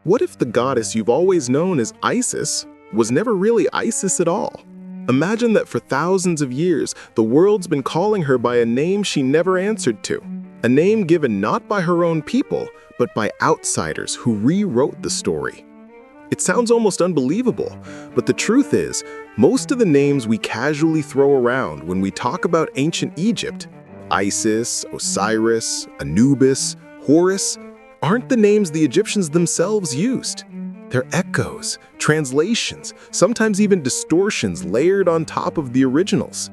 What if the goddess you've always known as Isis was never really Isis at all? Imagine that for thousands of years, the world's been calling her by a name she never answered to. A name given not by her own people, but by outsiders who rewrote the story. It sounds almost unbelievable, but the truth is, most of the names we casually throw around when we talk about ancient Egypt, Isis, Osiris, Anubis, Horus, aren't the names the Egyptians themselves used. They're echoes, translations, sometimes even distortions layered on top of the originals.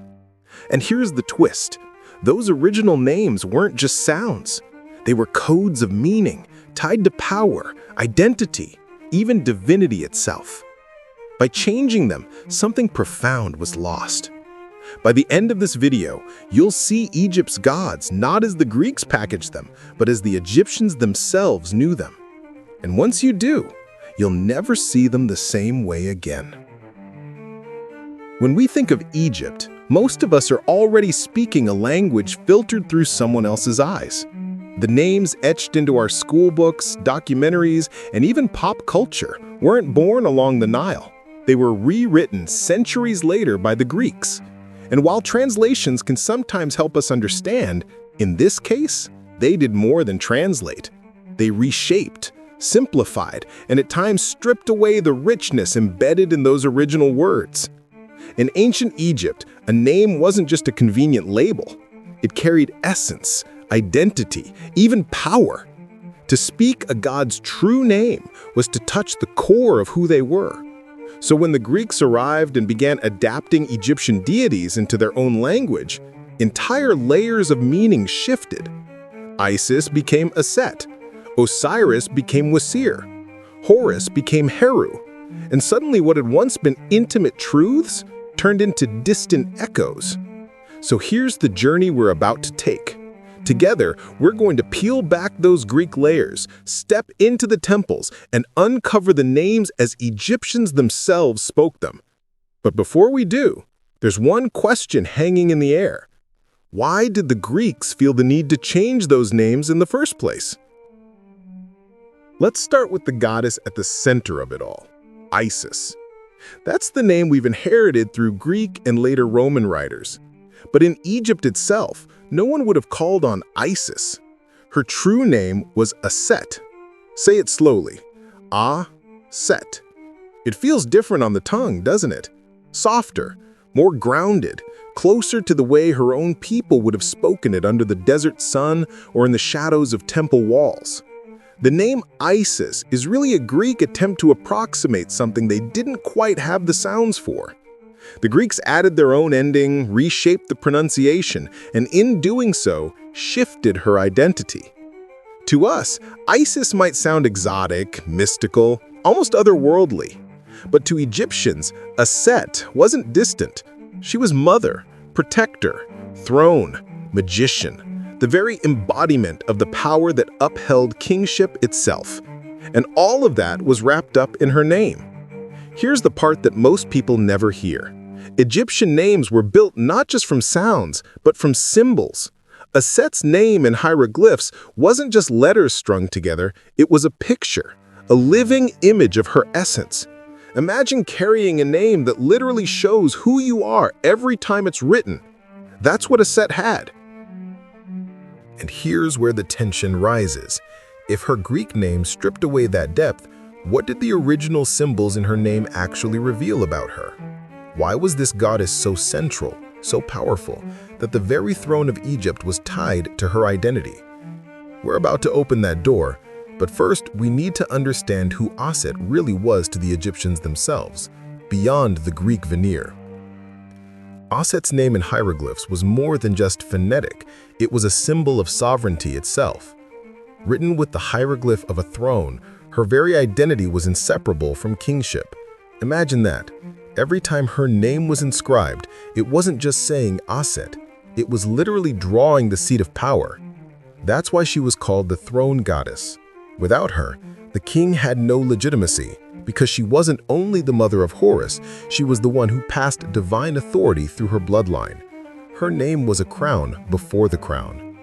And here's the twist. Those original names weren't just sounds. They were codes of meaning, tied to power, identity, even divinity itself. By changing them, something profound was lost. By the end of this video, you'll see Egypt's gods not as the Greeks packaged them, but as the Egyptians themselves knew them. And once you do, you'll never see them the same way again. When we think of Egypt, most of us are already speaking a language filtered through someone else's eyes. The names etched into our school books, documentaries, and even pop culture weren't born along the Nile. They were rewritten centuries later by the Greeks. And while translations can sometimes help us understand, in this case, they did more than translate. They reshaped, simplified, and at times stripped away the richness embedded in those original words. In ancient Egypt, a name wasn't just a convenient label. It carried essence, identity, even power. To speak a god's true name was to touch the core of who they were. So when the Greeks arrived and began adapting Egyptian deities into their own language, entire layers of meaning shifted. Isis became Aset, Osiris became Wesir, Horus became Het-Heru, and suddenly what had once been intimate truths turned into distant echoes. So here's the journey we're about to take. Together, we're going to peel back those Greek layers, step into the temples, and uncover the names as Egyptians themselves spoke them. But before we do, there's one question hanging in the air. Why did the Greeks feel the need to change those names in the first place? Let's start with the goddess at the center of it all, Isis. That's the name we've inherited through Greek and later Roman writers. But in Egypt itself, no one would have called on Isis. Her true name was Aset. Say it slowly. A-Set. It feels different on the tongue, doesn't it? Softer, more grounded, closer to the way her own people would have spoken it under the desert sun or in the shadows of temple walls. The name Isis is really a Greek attempt to approximate something they didn't quite have the sounds for. The Greeks added their own ending, reshaped the pronunciation, and in doing so, shifted her identity. To us, Isis might sound exotic, mystical, almost otherworldly. But to Egyptians, Aset wasn't distant. She was mother, protector, throne, magician, the very embodiment of the power that upheld kingship itself. And all of that was wrapped up in her name. Here's the part that most people never hear. Egyptian names were built not just from sounds, but from symbols. Aset's name in hieroglyphs wasn't just letters strung together, it was a picture, a living image of her essence. Imagine carrying a name that literally shows who you are every time it's written. That's what Aset had. And here's where the tension rises. If her Greek name stripped away that depth, what did the original symbols in her name actually reveal about her? Why was this goddess so central, so powerful, that the very throne of Egypt was tied to her identity? We're about to open that door, but first we need to understand who Aset really was to the Egyptians themselves, beyond the Greek veneer. Aset's name in hieroglyphs was more than just phonetic, it was a symbol of sovereignty itself. Written with the hieroglyph of a throne, her very identity was inseparable from kingship. Imagine that. Every time her name was inscribed, it wasn't just saying Aset, it was literally drawing the seat of power. That's why she was called the throne goddess. Without her, the king had no legitimacy, because she wasn't only the mother of Horus, she was the one who passed divine authority through her bloodline. Her name was a crown before the crown.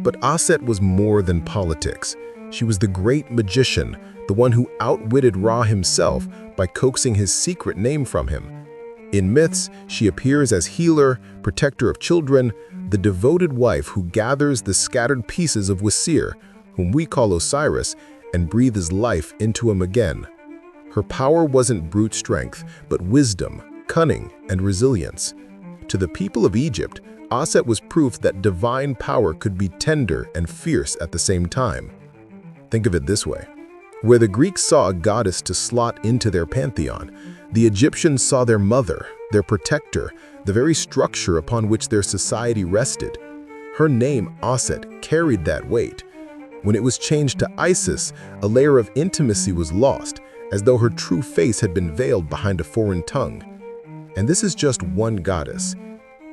But Aset was more than politics. She was the great magician, the one who outwitted Ra himself by coaxing his secret name from him. In myths, she appears as healer, protector of children, the devoted wife who gathers the scattered pieces of Wesir, whom we call Osiris, and breathes life into him again. Her power wasn't brute strength, but wisdom, cunning, and resilience. To the people of Egypt, Aset was proof that divine power could be tender and fierce at the same time. Think of it this way. Where the Greeks saw a goddess to slot into their pantheon, the Egyptians saw their mother, their protector, the very structure upon which their society rested. Her name, Aset, carried that weight. When it was changed to Isis, a layer of intimacy was lost, as though her true face had been veiled behind a foreign tongue. And this is just one goddess.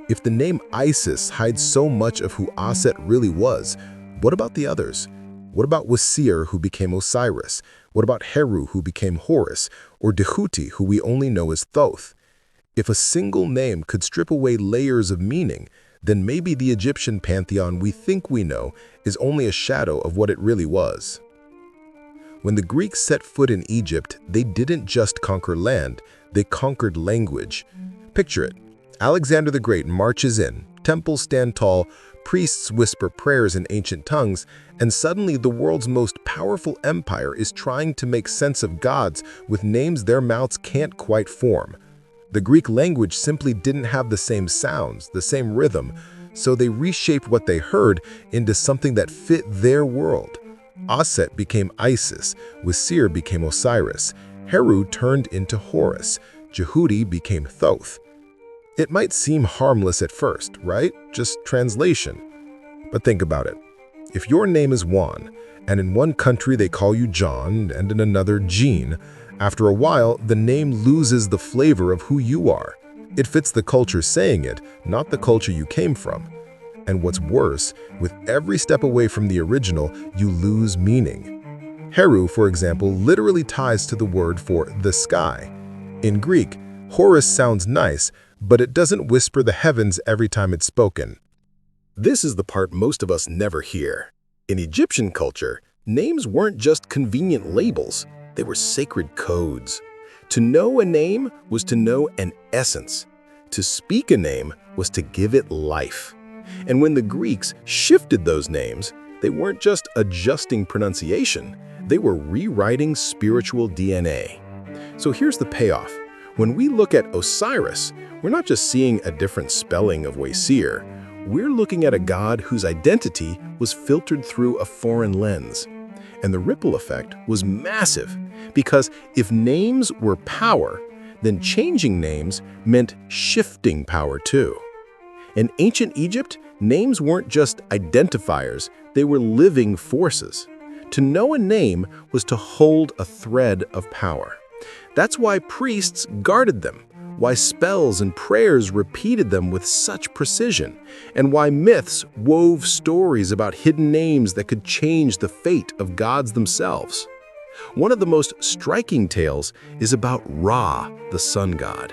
If the name Isis hides so much of who Aset really was, what about the others? What about Wesir, who became Osiris? What about Heru, who became Horus? Or Djehuty, who we only know as Thoth? If a single name could strip away layers of meaning, then maybe the Egyptian pantheon we think we know is only a shadow of what it really was. When the Greeks set foot in Egypt, they didn't just conquer land, they conquered language. Picture it. Alexander the Great marches in, temples stand tall, priests whisper prayers in ancient tongues, and suddenly the world's most powerful empire is trying to make sense of gods with names their mouths can't quite form. The Greek language simply didn't have the same sounds, the same rhythm, so they reshaped what they heard into something that fit their world. Aset became Isis, Wesir became Osiris, Heru turned into Horus, Djehuty became Thoth. It might seem harmless at first, right? Just translation. But think about it. If your name is Juan, and in one country they call you John, and in another Jean, after a while, the name loses the flavor of who you are. It fits the culture saying it, not the culture you came from. And what's worse, with every step away from the original, you lose meaning. Heru, for example, literally ties to the word for the sky. In Greek, Horus sounds nice, but it doesn't whisper the heavens every time it's spoken. This is the part most of us never hear. In Egyptian culture, names weren't just convenient labels, they were sacred codes. To know a name was to know an essence. To speak a name was to give it life. And when the Greeks shifted those names, they weren't just adjusting pronunciation, they were rewriting spiritual DNA. So here's the payoff. When we look at Osiris, we're not just seeing a different spelling of Wesir, we're looking at a god whose identity was filtered through a foreign lens. And the ripple effect was massive, because if names were power, then changing names meant shifting power too. In ancient Egypt, names weren't just identifiers, they were living forces. To know a name was to hold a thread of power. That's why priests guarded them, why spells and prayers repeated them with such precision, and why myths wove stories about hidden names that could change the fate of gods themselves. One of the most striking tales is about Ra, the sun god.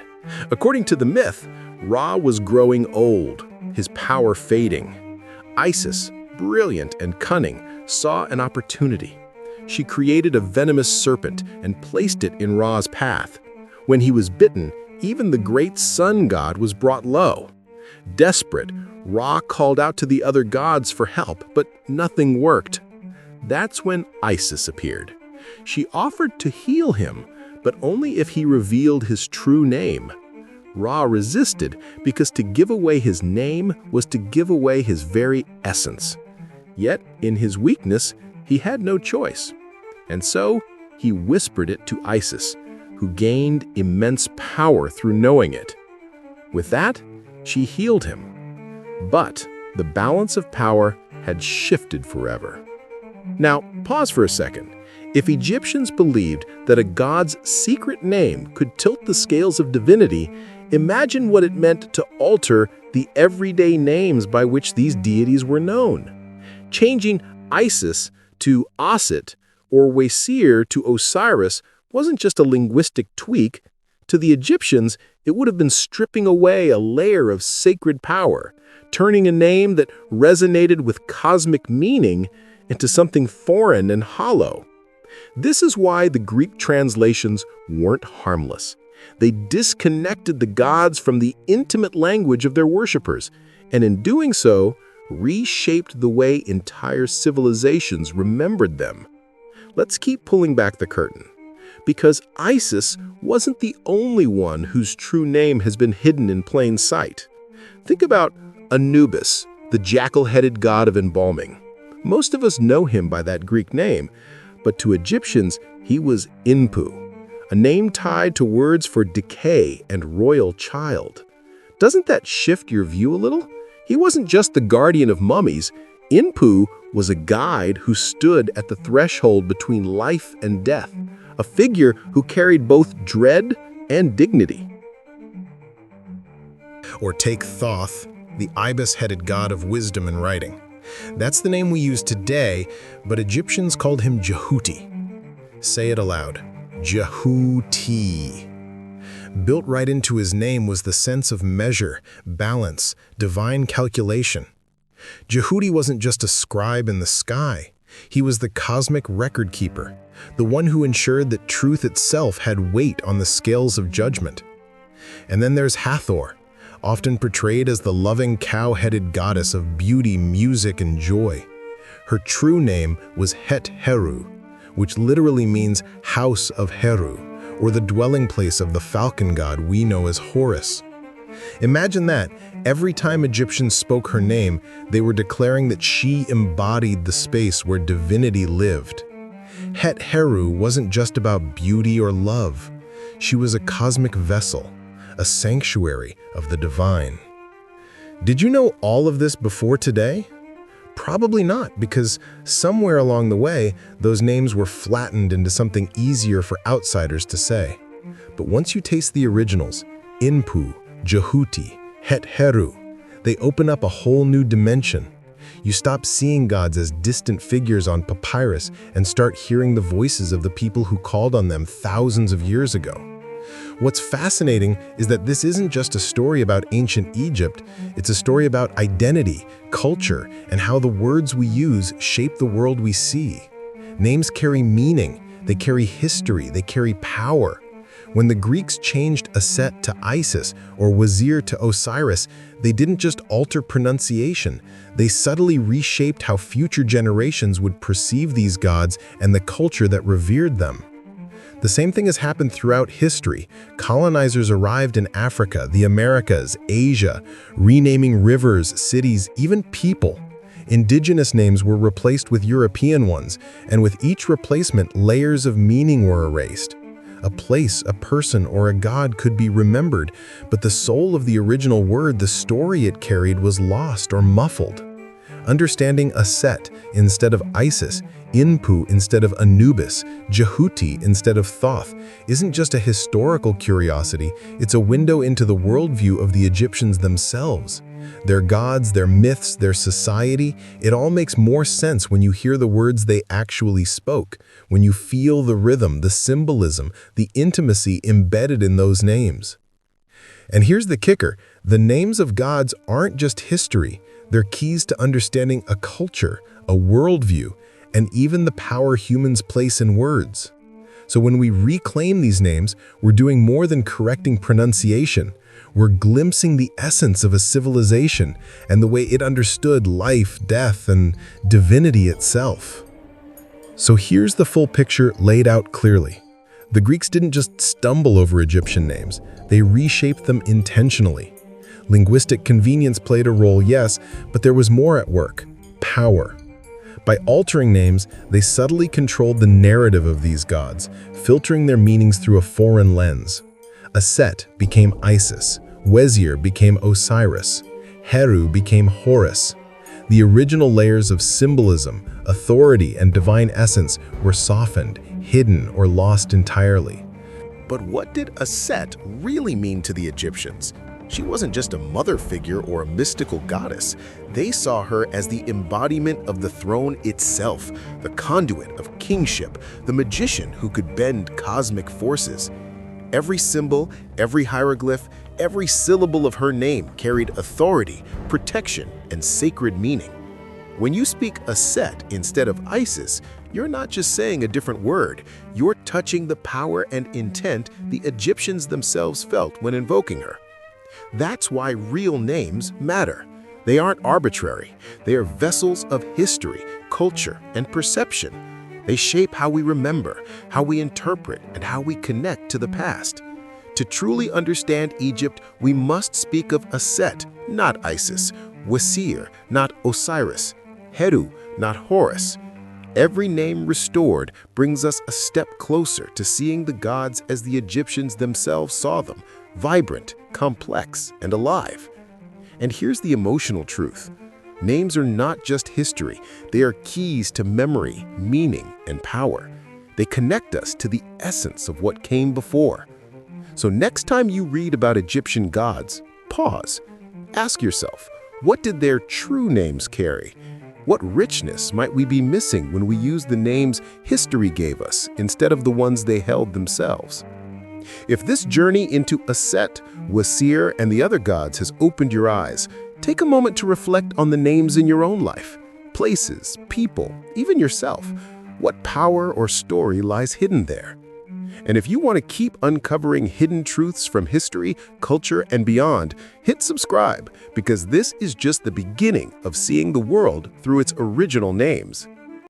According to the myth, Ra was growing old, his power fading. Isis, brilliant and cunning, saw an opportunity. She created a venomous serpent and placed it in Ra's path. When he was bitten, even the great sun god was brought low. Desperate, Ra called out to the other gods for help, but nothing worked. That's when Isis appeared. She offered to heal him, but only if he revealed his true name. Ra resisted because to give away his name was to give away his very essence. Yet, in his weakness, he had no choice. And so, he whispered it to Isis, who gained immense power through knowing it. With that, she healed him. But the balance of power had shifted forever. Now, pause for a second. If Egyptians believed that a god's secret name could tilt the scales of divinity, imagine what it meant to alter the everyday names by which these deities were known. Changing Isis to Aset or Wesir to Osiris wasn't just a linguistic tweak. To the Egyptians, it would have been stripping away a layer of sacred power, turning a name that resonated with cosmic meaning into something foreign and hollow. This is why the Greek translations weren't harmless. They disconnected the gods from the intimate language of their worshippers, and in doing so, reshaped the way entire civilizations remembered them. Let's keep pulling back the curtain, because Isis wasn't the only one whose true name has been hidden in plain sight. Think about Anubis, the jackal-headed god of embalming. Most of us know him by that Greek name, but to Egyptians, he was Inpu, a name tied to words for decay and royal child. Doesn't that shift your view a little? He wasn't just the guardian of mummies. Inpu was a guide who stood at the threshold between life and death, a figure who carried both dread and dignity. Or take Thoth, the ibis-headed god of wisdom and writing. That's the name we use today, but Egyptians called him Djehuty. Say it aloud. Djehuty. Built right into his name was the sense of measure, balance, divine calculation. Djehuty wasn't just a scribe in the sky. He was the cosmic record keeper, the one who ensured that truth itself had weight on the scales of judgment. And then there's Hathor, often portrayed as the loving cow-headed goddess of beauty, music, and joy. Her true name was Het-Heru, which literally means house of Heru, or the dwelling place of the falcon god we know as Horus. Imagine that, every time Egyptians spoke her name, they were declaring that she embodied the space where divinity lived. Het-Heru wasn't just about beauty or love. She was a cosmic vessel, a sanctuary of the divine. Did you know all of this before today? Probably not, because somewhere along the way, those names were flattened into something easier for outsiders to say. But once you taste the originals, Inpu, Djehuty, Het-Heru, they open up a whole new dimension. You stop seeing gods as distant figures on papyrus and start hearing the voices of the people who called on them thousands of years ago. What's fascinating is that this isn't just a story about ancient Egypt, it's a story about identity, culture, and how the words we use shape the world we see. Names carry meaning, they carry history, they carry power. When the Greeks changed Aset to Isis or Wesir to Osiris, they didn't just alter pronunciation, they subtly reshaped how future generations would perceive these gods and the culture that revered them. The same thing has happened throughout history. Colonizers arrived in Africa, the Americas, Asia, renaming rivers, cities, even people. Indigenous names were replaced with European ones, and with each replacement, layers of meaning were erased. A place, a person, or a god could be remembered, but the soul of the original word, the story it carried, was lost or muffled. Understanding Aset instead of Isis, Inpu instead of Anubis, Djehuty instead of Thoth isn't just a historical curiosity, it's a window into the worldview of the Egyptians themselves. Their gods, their myths, their society, it all makes more sense when you hear the words they actually spoke, when you feel the rhythm, the symbolism, the intimacy embedded in those names. And here's the kicker, the names of gods aren't just history, they're keys to understanding a culture, a worldview, and even the power humans place in words. So when we reclaim these names, we're doing more than correcting pronunciation. We're glimpsing the essence of a civilization and the way it understood life, death, and divinity itself. So here's the full picture laid out clearly. The Greeks didn't just stumble over Egyptian names, they reshaped them intentionally. Linguistic convenience played a role, yes, but there was more at work: power. By altering names, they subtly controlled the narrative of these gods, filtering their meanings through a foreign lens. Aset became Isis, Wesir became Osiris, Heru became Horus. The original layers of symbolism, authority, and divine essence were softened, hidden, or lost entirely. But what did Aset really mean to the Egyptians? She wasn't just a mother figure or a mystical goddess. They saw her as the embodiment of the throne itself, the conduit of kingship, the magician who could bend cosmic forces. Every symbol, every hieroglyph, every syllable of her name carried authority, protection, and sacred meaning. When you speak Aset instead of Isis, you're not just saying a different word, you're touching the power and intent the Egyptians themselves felt when invoking her. That's why real names matter. They aren't arbitrary. They are vessels of history, culture, and perception. They shape how we remember, how we interpret, and how we connect to the past. To truly understand Egypt, we must speak of Aset, not Isis, Wesir, not Osiris, Het-Heru, not Horus. Every name restored brings us a step closer to seeing the gods as the Egyptians themselves saw them, vibrant, complex, and alive. And here's the emotional truth. Names are not just history, they are keys to memory, meaning, and power. They connect us to the essence of what came before. So next time you read about Egyptian gods, pause. Ask yourself, what did their true names carry? What richness might we be missing when we use the names history gave us instead of the ones they held themselves? If this journey into Aset, Wesir, and the other gods has opened your eyes, take a moment to reflect on the names in your own life, places, people, even yourself. What power or story lies hidden there? And if you want to keep uncovering hidden truths from history, culture, and beyond, hit subscribe, because this is just the beginning of seeing the world through its original names.